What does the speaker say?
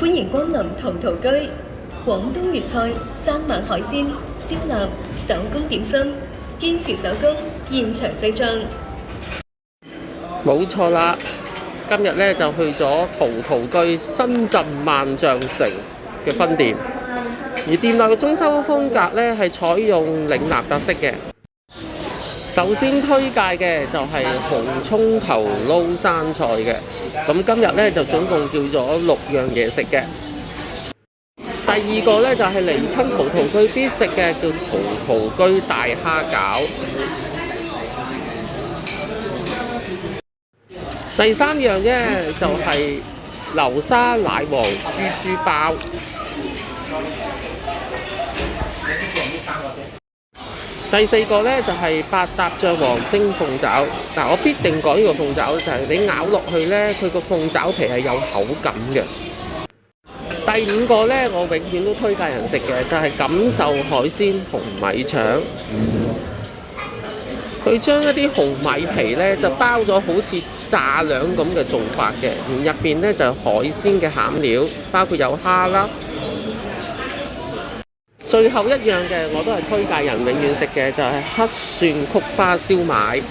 歡迎光臨陶陶居，廣東粵菜、生猛海鮮、燒臘、手工點心，堅持手工，現場製作。冇錯啦，今日咧就去咗陶陶居深圳萬象城嘅分店，而店內嘅裝修風格咧係採用嶺南特色嘅。首先推介嘅就係紅葱頭撈生菜嘅，咁今日咧就總共叫咗6樣嘢食嘅。第二個咧就係嚟親陶陶居必食嘅，叫陶陶居大蝦餃。第三樣咧就係流沙奶黃豬豬包。第四個咧就係百搭醬黃蒸鳳爪。嗱，我必定講呢個鳳爪就係你咬落去咧，佢個鳳爪皮係有口感嘅。第五個咧，我永遠都推介人食嘅就係錦繡海鮮紅米腸。佢將一啲紅米皮咧就包咗好似炸兩咁嘅做法嘅，而入邊咧就係海鮮嘅餡料，包括有蝦啦。最後一樣嘅我都係推介人永遠食嘅就係黑蒜菊花燒賣。